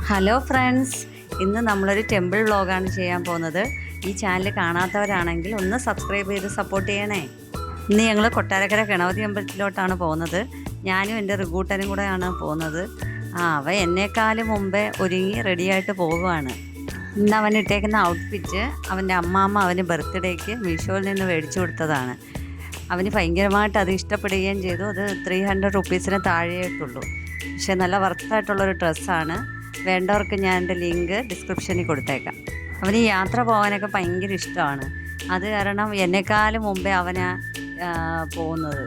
Hello friends, ഇന്ന് നമ്മളൊരു temple വ്ളോഗാണ് ചെയ്യാൻ പോകുന്നത്. ഈ ചാനൽ കാണാത്തവരാണെങ്കിൽ ഒന്ന് സബ്സ്ക്രൈബ് ചെയ്ത് സപ്പോർട്ട് ചെയ്യണേ. ഇന്ന് ഞങ്ങൾ കൊട്ടാരക്കര ഗണപതി അമ്പലത്തിലോട്ടാണ് പോകുന്നത്. ഞാനും എൻ്റെ റിഗൂട്ടനും കൂടെയാണ് പോകുന്നത്. അവൻ എന്നെക്കാളും മുമ്പേ ഒരുങ്ങി റെഡിയായിട്ട് പോവുകയാണ്. ഇന്ന് അവൻ ഇട്ടേക്കുന്ന ഔട്ട്ഫിറ്റ് അവൻ്റെ അമ്മാമ്മ അവന് ബർത്ത്ഡേക്ക് മീഷോയിൽ നിന്ന് മേടിച്ചു കൊടുത്തതാണ്. അവന് ഭയങ്കരമായിട്ട് അത് ഇഷ്ടപ്പെടുകയും ചെയ്തു. അത് 300 റുപ്പീസിന് താഴെയായിട്ടുള്ളൂ. പക്ഷേ നല്ല വർത്തായിട്ടുള്ളൊരു ഡ്രസ്സാണ്. വേണ്ടവർക്ക് ഞാൻ എൻ്റെ ലിങ്ക് ഡിസ്ക്രിപ്ഷനിൽ കൊടുത്തേക്കാം. അവന് യാത്ര പോകാനൊക്കെ ഭയങ്കര ഇഷ്ടമാണ്. അത് കാരണം എന്നെക്കാളും മുമ്പേ അവന് പോകുന്നത്.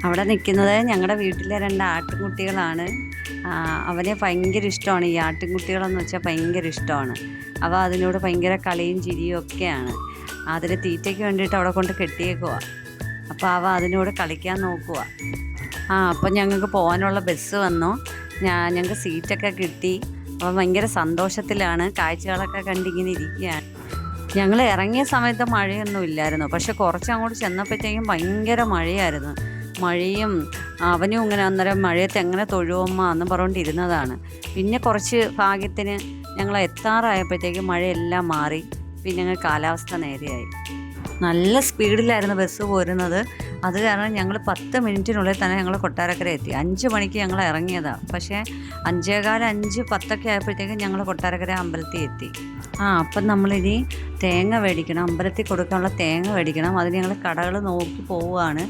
അവിടെ നിൽക്കുന്നത് ഞങ്ങളുടെ വീട്ടിലെ 2 ആട്ടിൻകുട്ടികളാണ്. അവനെ ഭയങ്കര ഇഷ്ടമാണ്. ഈ ആട്ടിൻകുട്ടികളെന്ന് വെച്ചാൽ ഭയങ്കര ഇഷ്ടമാണ്. അവ അതിനോട് ഭയങ്കര കളിയും ചിരിയും ഒക്കെയാണ്. അതിന് തീറ്റയ്ക്ക് വേണ്ടിയിട്ട് അവിടെ കൊണ്ട് കെട്ടിയേക്കുക. അപ്പോൾ അവ അതിനോട് കളിക്കാൻ നോക്കുക. അപ്പം ഞങ്ങൾക്ക് പോകാനുള്ള ബസ് വന്നു. ഞങ്ങൾക്ക് സീറ്റൊക്കെ കിട്ടി. അപ്പോൾ ഭയങ്കര സന്തോഷത്തിലാണ്. കാഴ്ചകളൊക്കെ കണ്ടിങ്ങനെ ഇരിക്കുകയാണ്. ഞങ്ങൾ ഇറങ്ങിയ സമയത്ത് മഴയൊന്നും ഇല്ലായിരുന്നു. പക്ഷെ കുറച്ചങ്ങോട്ട് ചെന്നപ്പോഴത്തേക്കും ഭയങ്കര മഴയായിരുന്നു. മഴയും അവനും ഇങ്ങനെ അന്നേരം മഴയത്ത് എങ്ങനെ തൊഴുവമ്മ എന്ന് പറഞ്ഞുകൊണ്ടിരുന്നതാണ്. പിന്നെ കുറച്ച് ഭാഗ്യത്തിന് ഞങ്ങൾ എത്താറായപ്പോഴത്തേക്കും മഴയെല്ലാം മാറി. പിന്നെ ഞങ്ങൾ കാലാവസ്ഥ നേരെയായി. നല്ല സ്പീഡിലായിരുന്നു ബസ് പോരുന്നത്. അത് കാരണം ഞങ്ങൾ 10 മിനിറ്റിനുള്ളിൽ തന്നെ ഞങ്ങൾ കൊട്ടാരക്കര എത്തി. 5 മണിക്ക് ഞങ്ങൾ ഇറങ്ങിയതാണ്. പക്ഷേ 5:15, 5:10 ആയപ്പോഴത്തേക്കും ഞങ്ങൾ കൊട്ടാരക്കര അമ്പലത്തിൽ എത്തി. അപ്പം നമ്മളിനി തേങ്ങ മേടിക്കണം. അമ്പലത്തിൽ കൊടുക്കാനുള്ള തേങ്ങ മേടിക്കണം. അതിന് ഞങ്ങൾ കടകൾ നോക്കി പോവുകയാണ്.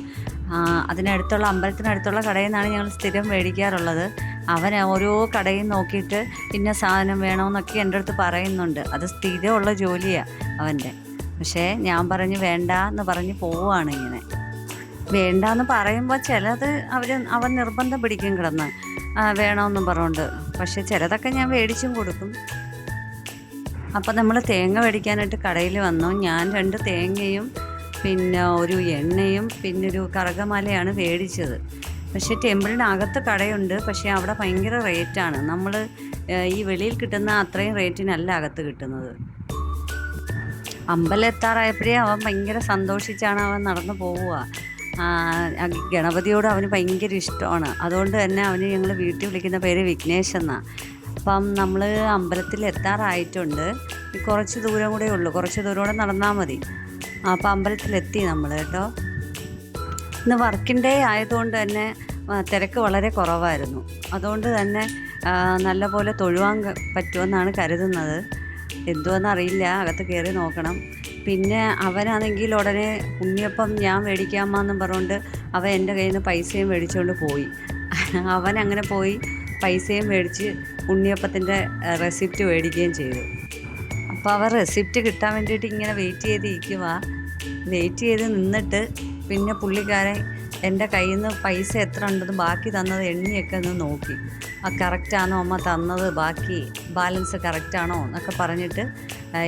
അതിനടുത്തുള്ള അമ്പലത്തിനടുത്തുള്ള കടയിൽ നിന്നാണ് ഞങ്ങൾ സ്ഥിരം മേടിക്കാറുള്ളത്. അവൻ ഓരോ കടയും നോക്കിയിട്ട് ഇന്ന സാധനം വേണമെന്നൊക്കെ എൻ്റെ അടുത്ത് പറയുന്നുണ്ട്. അത് സ്ഥിരമുള്ള ജോലിയാണ് അവൻ്റെ. പക്ഷേ ഞാൻ പറഞ്ഞ് വേണ്ട എന്ന് പറഞ്ഞ് പോവുകയാണ്. ഇങ്ങനെ വേണ്ടാന്ന് പറയുമ്പോൾ ചിലത് അവൻ നിർബന്ധം പിടിക്കും കിടന്ന് വേണമെന്നും പറഞ്ഞുകൊണ്ട്. പക്ഷേ ചിലതൊക്കെ ഞാൻ മേടിച്ചും കൊടുക്കും. അപ്പം നമ്മൾ തേങ്ങ മേടിക്കാനായിട്ട് കടയിൽ വന്നു. ഞാൻ 2 തേങ്ങയും പിന്നെ ഒരു എണ്ണയും പിന്നെ ഒരു കറുകമാലയാണ് മേടിച്ചത്. പക്ഷേ ടെമ്പിളിനകത്ത് കടയുണ്ട്. പക്ഷേ അവിടെ ഭയങ്കര റേറ്റാണ്. നമ്മൾ ഈ വെളിയിൽ കിട്ടുന്ന അത്രയും റേറ്റിനല്ല അകത്ത് കിട്ടുന്നത്. അമ്പലം എത്താറായപ്പോഴേ അവൻ ഭയങ്കര സന്തോഷിച്ചാണ് അവൻ നടന്നു പോവുക. ഗണപതിയോട് അവന് ഭയങ്കര ഇഷ്ടമാണ്. അതുകൊണ്ട് തന്നെ അവന് ഞങ്ങൾ വീട്ടിൽ വിളിക്കുന്ന പേര് വിഘ്നേഷ് എന്നാണ്. അപ്പം നമ്മൾ അമ്പലത്തിൽ എത്താറായിട്ടുണ്ട്. കുറച്ച് ദൂരം കൂടെ ഉള്ളൂ. കുറച്ച് ദൂരം കൂടെ നടന്നാൽ മതി. അപ്പം അമ്പലത്തിലെത്തി നമ്മൾ കേട്ടോ. ഇന്ന് വർക്കിംഗ് ഡേ ആയതുകൊണ്ട് തന്നെ തിരക്ക് വളരെ കുറവായിരുന്നു. അതുകൊണ്ട് തന്നെ നല്ലപോലെ തൊഴുവാൻ പറ്റുമെന്നാണ് കരുതുന്നത്. എന്തുവെന്നറിയില്ല, അകത്ത് കയറി നോക്കണം. പിന്നെ അവനാണെങ്കിൽ ഉടനെ ഉണ്ണിയപ്പം ഞാൻ മേടിക്കാമെന്നും പറഞ്ഞുകൊണ്ട് അവൻ എൻ്റെ കയ്യിൽ നിന്ന് പൈസയും മേടിച്ചുകൊണ്ട് പോയി. അവൻ അങ്ങനെ പോയി പൈസയും മേടിച്ച് ഉണ്ണിയപ്പത്തിൻ്റെ റെസിപ്റ്റ് മേടിക്കുകയും ചെയ്തു. അപ്പോൾ അവൻ റെസിപ്റ്റ് കിട്ടാൻ വേണ്ടിയിട്ട് ഇങ്ങനെ വെയിറ്റ് ചെയ്ത് നിന്നിട്ട് പിന്നെ പുള്ളിക്കാരൻ എൻ്റെ കയ്യിൽ നിന്ന് പൈസ എത്ര ഉണ്ടെന്ന് ബാക്കി തന്നത് എണ്ണിയൊക്കെ ഒന്ന് നോക്കി. കറക്റ്റാണോ അമ്മ തന്നത്, ബാക്കി ബാലൻസ് കറക്റ്റാണോ എന്നൊക്കെ പറഞ്ഞിട്ട്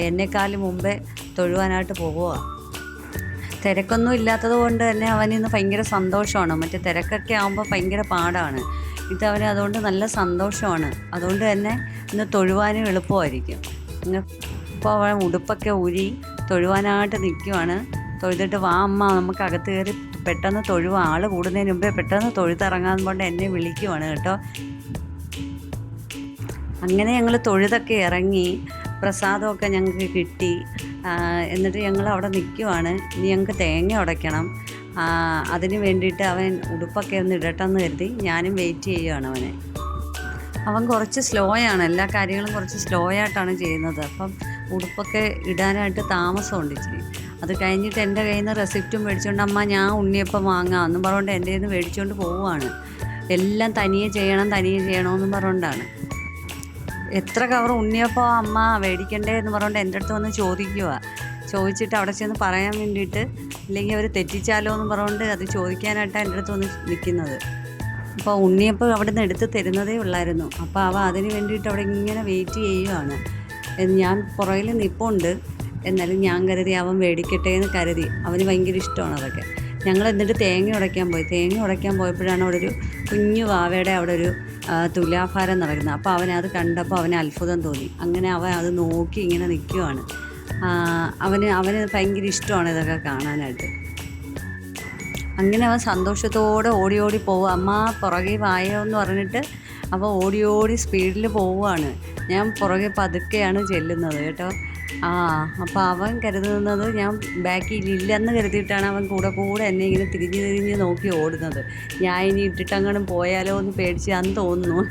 എന്നെക്കാളും മുമ്പേ തൊഴുവാനായിട്ട് പോവുക. തിരക്കൊന്നും ഇല്ലാത്തത് കൊണ്ട് തന്നെ അവനിന്ന് ഭയങ്കര സന്തോഷമാണ്. മറ്റേ തിരക്കൊക്കെ ആകുമ്പോൾ ഭയങ്കര പാടാണ്. ഇതവന് അതുകൊണ്ട് നല്ല സന്തോഷമാണ്. അതുകൊണ്ട് തന്നെ ഇന്ന് തൊഴുവാനും എളുപ്പമായിരിക്കും. ഇപ്പോൾ അവൻ ഉടുപ്പൊക്കെ ഊരി തൊഴുവാനായിട്ട് നിൽക്കുവാണ്. തൊഴുതിട്ട് വാ അമ്മ നമുക്ക് അകത്ത് കയറി പെട്ടെന്ന് തൊഴുവാ, ആൾ കൂടുന്നതിന് മുമ്പേ പെട്ടെന്ന് തൊഴുത്തിറങ്ങാൻ കൊണ്ട് എന്നെ വിളിക്കുവാണ് കേട്ടോ. അങ്ങനെ ഞങ്ങൾ തൊഴുതൊക്കെ ഇറങ്ങി. പ്രസാദമൊക്കെ ഞങ്ങൾക്ക് കിട്ടി. എന്നിട്ട് ഞങ്ങൾ അവിടെ നിൽക്കുവാണ്. ഇനി ഞങ്ങൾക്ക് തേങ്ങ ഉടയ്ക്കണം. അതിന് വേണ്ടിയിട്ട് അവൻ ഉടുപ്പൊക്കെ ഒന്ന് ഇടട്ടെന്ന് കരുതി ഞാനും വെയിറ്റ് ചെയ്യുകയാണ് അവനെ. അവൻ കുറച്ച് സ്ലോയാണ്. എല്ലാ കാര്യങ്ങളും കുറച്ച് സ്ലോ ആയിട്ടാണ് ചെയ്യുന്നത്. അപ്പം ഉടുപ്പൊക്കെ ഇടാനായിട്ട് താമസമുണ്ട് ഇച്ചിരി. അത് കഴിഞ്ഞിട്ട് എൻ്റെ കയ്യിൽ നിന്ന് റെസിപ്റ്റും മേടിച്ചുകൊണ്ട് അമ്മ ഞാൻ ഉണ്ണിയപ്പം വാങ്ങാം എന്നും പറഞ്ഞുകൊണ്ട് എൻ്റെ കയ്യിൽ നിന്ന് മേടിച്ചുകൊണ്ട് പോവുകയാണ്. എല്ലാം തനിയെ ചെയ്യണമെന്നും പറഞ്ഞുകൊണ്ടാണ്. എത്ര കവർ ഉണ്ണിയപ്പം അമ്മ മേടിക്കണ്ടേ എന്ന് പറഞ്ഞുകൊണ്ട് എൻ്റെ അടുത്ത് വന്ന് ചോദിച്ചിട്ട് അവിടെ ചെന്ന് പറയാൻ വേണ്ടിയിട്ട്, ഇല്ലെങ്കിൽ അവർ തെറ്റിച്ചാലോ എന്ന് പറഞ്ഞുകൊണ്ട് അത് ചോദിക്കാനായിട്ടാണ് എൻ്റെ അടുത്ത് വന്ന് നിൽക്കുന്നത്. അപ്പോൾ ഉണ്ണിയപ്പം അവിടെ നിന്ന് എടുത്ത് തരുന്നതേ ഉള്ളായിരുന്നു. അപ്പോൾ അവ അതിന് വേണ്ടിയിട്ട് അവിടെ ഇങ്ങനെ വെയിറ്റ് ചെയ്യുകയാണ്. ഞാൻ പുറകിൽ നിൽപ്പുണ്ട്. എന്നാലും ഞാൻ കരുതി അവൻ മേടിക്കട്ടെ എന്ന് കരുതി. അവന് ഭയങ്കര ഇഷ്ടമാണ് അതൊക്കെ. ഞങ്ങൾ എന്നിട്ട് തേങ്ങ ഉടയ്ക്കാൻ പോയപ്പോഴാണ് അവിടെ ഒരു കുഞ്ഞു വാവയുടെ അവിടെ ഒരു തുലാഭാരം നടക്കുന്നത്. അപ്പോൾ അവനത് കണ്ടപ്പോൾ അവന് അത്ഭുതം തോന്നി. അങ്ങനെ അവൻ അത് നോക്കി ഇങ്ങനെ നിൽക്കുവാണ്. അവന് ഭയങ്കര ഇഷ്ടമാണ് ഇതൊക്കെ കാണാനായിട്ട്. അങ്ങനെ അവൻ സന്തോഷത്തോടെ ഓടി പോവുക. അമ്മ പുറകെ വായോ എന്ന് പറഞ്ഞിട്ട് അപ്പോൾ ഓടി ഓടി സ്പീഡിൽ പോവുകയാണ്. ഞാൻ പുറകെ പതുക്കെയാണ് ചെല്ലുന്നത് കേട്ടോ. അപ്പോൾ അവൻ കരുതുന്നത് ഞാൻ ബാക്കിൽ ഇല്ലെന്ന് കരുതിയിട്ടാണ് അവൻ കൂടെ കൂടെ എന്നെ ഇങ്ങനെ തിരിഞ്ഞ് തിരിഞ്ഞ് നോക്കി ഓടുന്നത്. ഞാൻ ഇനി ഇട്ടിട്ടങ്ങാനും പോയാലോ എന്ന് പേടിച്ചാന്ന് തോന്നുന്നു.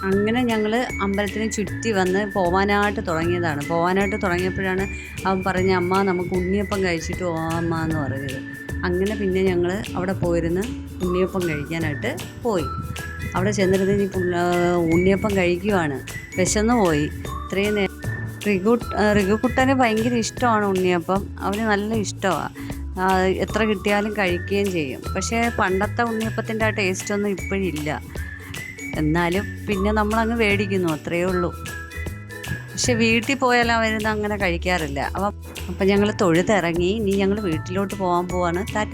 അങ്ങനെ ഞങ്ങൾ അമ്പലത്തിന് ചുറ്റി വന്ന് പോവാനായിട്ട് തുടങ്ങിയപ്പോഴാണ് അവൻ പറഞ്ഞ അമ്മ നമുക്ക് ഉണ്ണിയപ്പം കഴിച്ചിട്ട് പോവാം അമ്മ എന്ന് പറഞ്ഞത്. അങ്ങനെ പിന്നെ ഞങ്ങൾ അവിടെ പോയിരുന്ന് ഉണ്ണിയപ്പം കഴിക്കാനായിട്ട് പോയി. അവിടെ ചെന്നിരുന്ന് ഇനി ഉണ്ണിയപ്പം കഴിക്കുവാണ്. വിശന്ന് പോയി. ഇത്രയും നേരം റിഗുക്കുട്ടന് ഭയങ്കര ഇഷ്ടമാണ് ഉണ്ണിയപ്പം. അവന് നല്ല ഇഷ്ടമാണ്. എത്ര കിട്ടിയാലും കഴിക്കുകയും ചെയ്യും. പക്ഷേ പണ്ടത്തെ ഉണ്ണിയപ്പത്തിൻ്റെ ആ ടേസ്റ്റൊന്നും ഇപ്പോഴില്ല. എന്നാലും പിന്നെ നമ്മളങ്ങ് മേടിക്കുന്നു, അത്രയേ ഉള്ളൂ. പക്ഷെ വീട്ടിൽ പോയാലും അവരൊന്നും അങ്ങനെ കഴിക്കാറില്ല. അപ്പം ഞങ്ങൾ തൊഴുതിറങ്ങി. ഇനി ഞങ്ങൾ വീട്ടിലോട്ട് പോകാൻ പോവാണ്. ടാറ്റ.